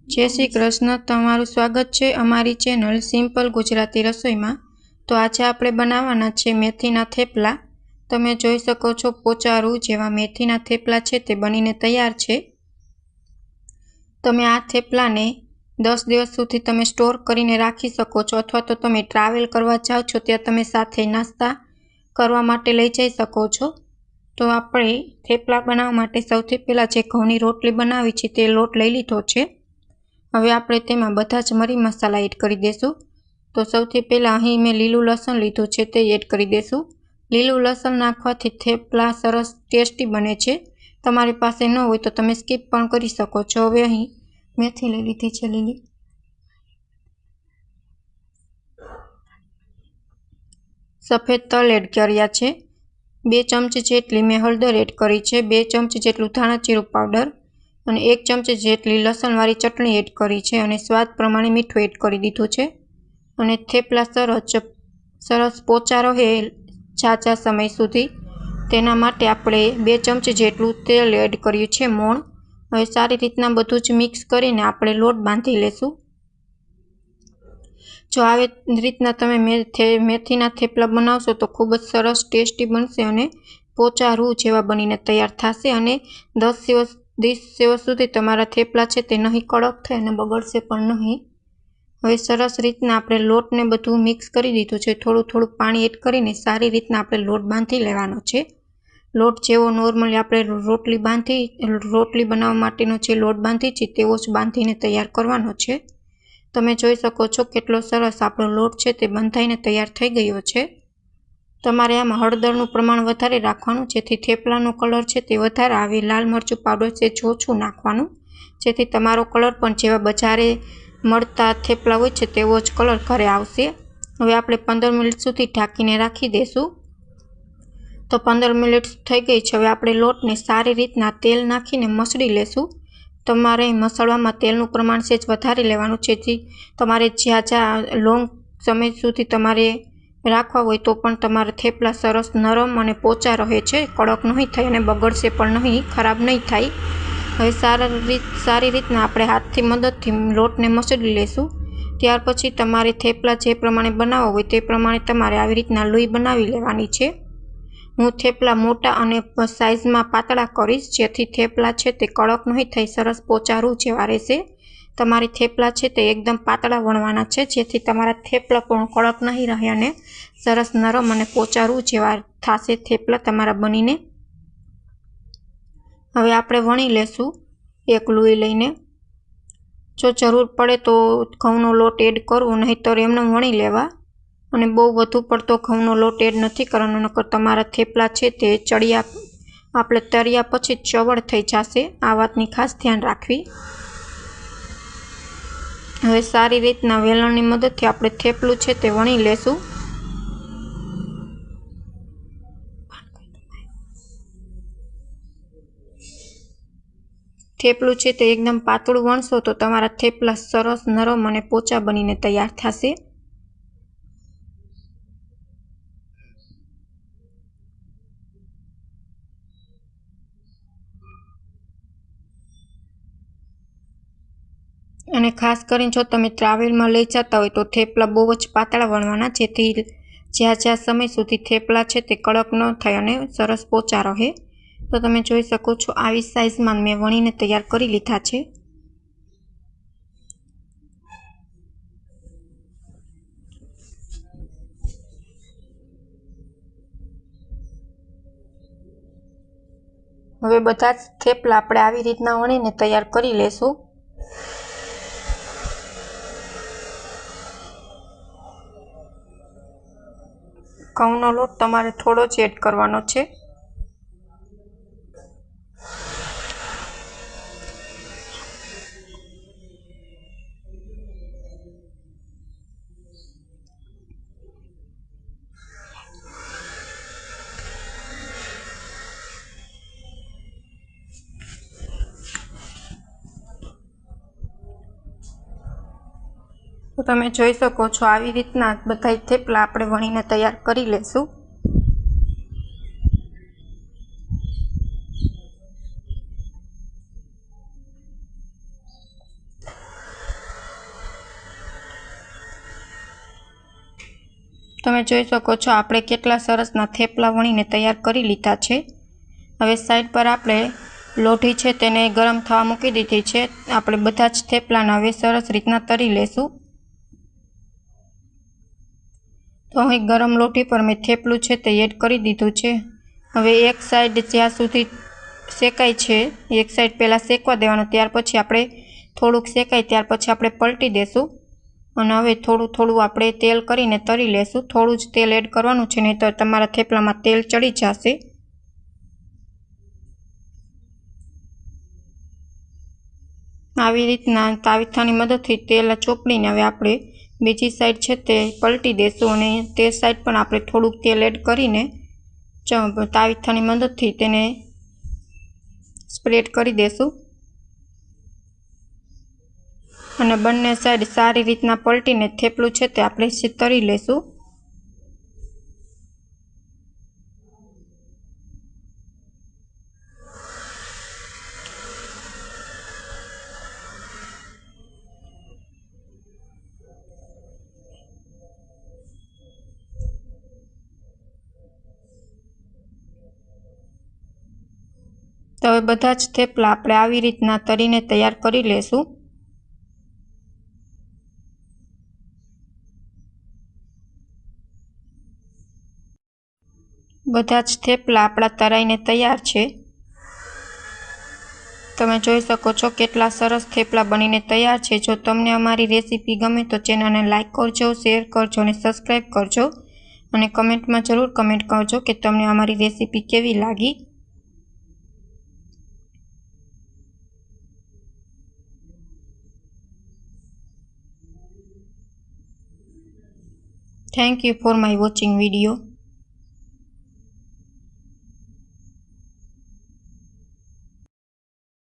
जय श्री कृष्ण। तमारुं स्वागत है अमारी चेनल सिम्पल गुजराती रसोई में। तो आज आपणे बनाववाना छे मेथीना थेपला। तमे जोई शको छो पोचारू जेवा मेथीना थेपला छे ते बनीने तैयार छे। तमे आ थेपलाने 10 दिवस सुधी तमे स्टोर करीने राखी शको छो, अथवा तो तमे ट्रावेल करवा जाओ छो त्यां तमे साथे नास्ता करवा माटे लई जई शको छो। तो आपणे थेपला बनाववा माटे सौथी पहेला जे घऊंनी रोटली बनावी छे ते लोट लई लीधो छे। हवे आपणे तेमां बधा ज मरी मसाला एड करी देशुं। तो सौथी पहेला अहीं मैं लीलू लसण लीधुं छे ते एड करी देशुं। लीलू लसण नाखवाथी थेपला सरस टेस्टी बने छे। तमारी पासे न होय तो तमे स्कीप पण करी शको छो। हवे अहीं मेथी लई लीधी छे લીલી, सफेद तल एड कर्या छे, 2 चमची जेटली मैं हळદર एड करी छे, 2 चमची जेटલું ધાણા જીરું પાવડર અને 1 चमची जेटली लसणवाળી चटणी एड करी छे અને स्वाद प्रमाणे मीठું एड करी दीधुं छे। અને थेपला सरस पोचा रहे ઝાઝા સમય સુધી તેના માટે આપણે 2 चमची જેટલું તેલ એડ કર્યું છે મોણ। હવે સારી રીતના બધું જ મિક્સ કરીને આપણે લોટ બાંધી લેશું। જો આવી રીતના તમે મેથીના થેપલા બનાવશો તો ખૂબ જ સરસ ટેસ્ટી બનશે અને પોચા રૂ જેવા બનીને તૈયાર થશે અને 10 દિવસ સુધી તમારા થેપલા છે તે નહીં કડક થાય અને બગડશે પણ નહીં। હવે સરસ રીતના આપણે લોટને બધું મિક્સ કરી દીધું છે। થોડું થોડું પાણી એડ કરીને સારી રીતના આપણે લોટ બાંધી લેવાનો છે। લોટ જેવો નોર્મલી આપણે રોટલી બનાવવા માટેનો જે લોટ બાંધી છે તેવો જ બાંધીને તૈયાર કરવાનો છે। તમે જોઈ શકો છો કેટલો સરસ આપણો લોટ છે તે બંધાઈને તૈયાર થઈ ગયો છે। તમારે આમાં હળદરનું પ્રમાણ વધારે રાખવાનું જેથી થેપલાનો કલર છે તે વધારે આવે। લાલ મરચું પાવડર છે ઓછું નાખવાનું જેથી તમારો કલર પણ જેવા બજારે મળતા થેપલા હોય છે તેવો જ કલર ઘરે આવશે। હવે આપણે 15 મિનિટ સુધી ઢાંકીને રાખી દેશું। તો 15 મિનિટ થઈ ગઈ છે। હવે આપણે લોટને સારી રીતના તેલ નાખીને મસળી લેશું। તમારે મસળવામાં તેલનું પ્રમાણ સેજ વધારે લેવાનું છે જેથી તમારે જ્યાં લોંગ સમય સુધી તમારે રાખવા હોય તો પણ તમારા થેપલા સરસ નરમ અને પોચા રહે છે, કડક નહીં થાય અને બગડશે પણ નહીં, ખરાબ નહીં થાય। હવે સારી રીતના આપણે હાથથી મદદથી લોટને મસળી લેશું। ત્યાર પછી તમારે થેપલા જે પ્રમાણે બનાવવા હોય તે પ્રમાણે તમારે આવી રીતના લોઈ બનાવી લેવાની છે। હું થેપલા મોટા અને સાઇઝમાં પાતળા કરીશ જેથી થેપલા છે તે કડક નહીં થાય, સરસ પોચા રૂ જેવા રહેશે। તમારી થેપલા છે તે એકદમ પાતળા વણવાના છે જેથી તમારા થેપલા પણ કડક નહીં રહે અને સરસ નરમ અને પોચા રૂ જેવા થશે થેપલા તમારા બનીને। હવે આપણે વણી લેશું એક લોઈ લઈને। જો જરૂર પડે તો ઘઉંનો લોટ એડ કરવો, નહીંતર એમને વણી લેવા। અને બહુ વધુ પડતો ઘઉંનો લોટ એડ નથી કરવાનો, નકર તમારા થેપલા છે તે આપણે તળ્યા પછી ચવડ થઈ જશે। આ વાતની ખાસ ધ્યાન રાખવી। હવે સારી રીતના વેલણની મદદથી આપણે થેપલું છે તે વણી લેશું। થેપલું છે તે એકદમ પાતળું વણશો તો તમારા થેપલા સરસ નરમ અને પોચા બનીને તૈયાર થશે। અને ખાસ કરીને જો તમે ટ્રાવેલમાં લઈ જતા હોય તો થેપલા બહુ જ પાતળા વણવાના જેથી જ્યાં સમય સુધી થેપલા છે તે કડક ન થાય અને સરસ પોચા રહે। તો તમે જોઈ શકો છો આવી સાઇઝમાં મેં વણીને તૈયાર કરી લીધા છે। હવે બધા જ થેપલા આપણે આવી રીતના વણીને તૈયાર કરી લેશું। ઘઉંનો લોટ તમારે થોડો જ એડ કરવાનો છે। તો તમે જોઈ શકો છો આવી રીતના બધા થેપલા આપણે વણીને તૈયાર કરી લેશું। તમે જોઈ શકો છો આપણે કેટલા સરસના થેપલા વણીને તૈયાર કરી લીધા છે। હવે સાઈડ પર આપણે લોઢી છે તેને ગરમ થવા મૂકી દીધી છે। આપણે બધા જ થેપલાને હવે સરસ રીતના તળી લેશું। તો અહીં ગરમ લોઢી પર મેં થેપલું છે તે એડ કરી દીધું છે। હવે એક સાઈડ જ્યાં સુધી શેકાય છે એક સાઈડ પહેલાં શેકવા દેવાનું, ત્યાર પછી આપણે થોડુંક શેકાય ત્યાર પછી આપણે પલટી દેશું અને હવે થોડું થોડું આપણે તેલ કરીને તળી લેશું। થોડું જ તેલ એડ કરવાનું છે, નહીં તો તમારા થેપલામાં તેલ ચડી જશે। આવી રીતના તાવીથાની મદદથી તેલ ચોપડીને હવે આપણે બીજી સાઈડ છે તે પલટી દેશું અને તે સાઈડ પણ આપણે થોડુંક તેલ એડ કરીને તાવીથાની મદદથી તેને સ્પ્રેડ કરી દેશું અને બંને સાઈડ સારી રીતના પલટીને થેપલું છે તે આપણે તળી લેશું। તો હવે બધા જ થેપલા આપણે આવી રીતના તળીને તૈયાર કરી લેશું। બધા જ થેપલા આપણા તળાઈને તૈયાર છે। તમે જોઈ શકો છો કેટલા સરસ થેપલા બનીને તૈયાર છે। જો તમને અમારી રેસીપી ગમે તો ચેનલને લાઇક કરજો, શેર કરજો અને સબસ્ક્રાઈબ કરજો અને કમેન્ટમાં જરૂર કમેન્ટ કરજો કે તમને અમારી રેસીપી કેવી લાગી। Thank you for my watching video.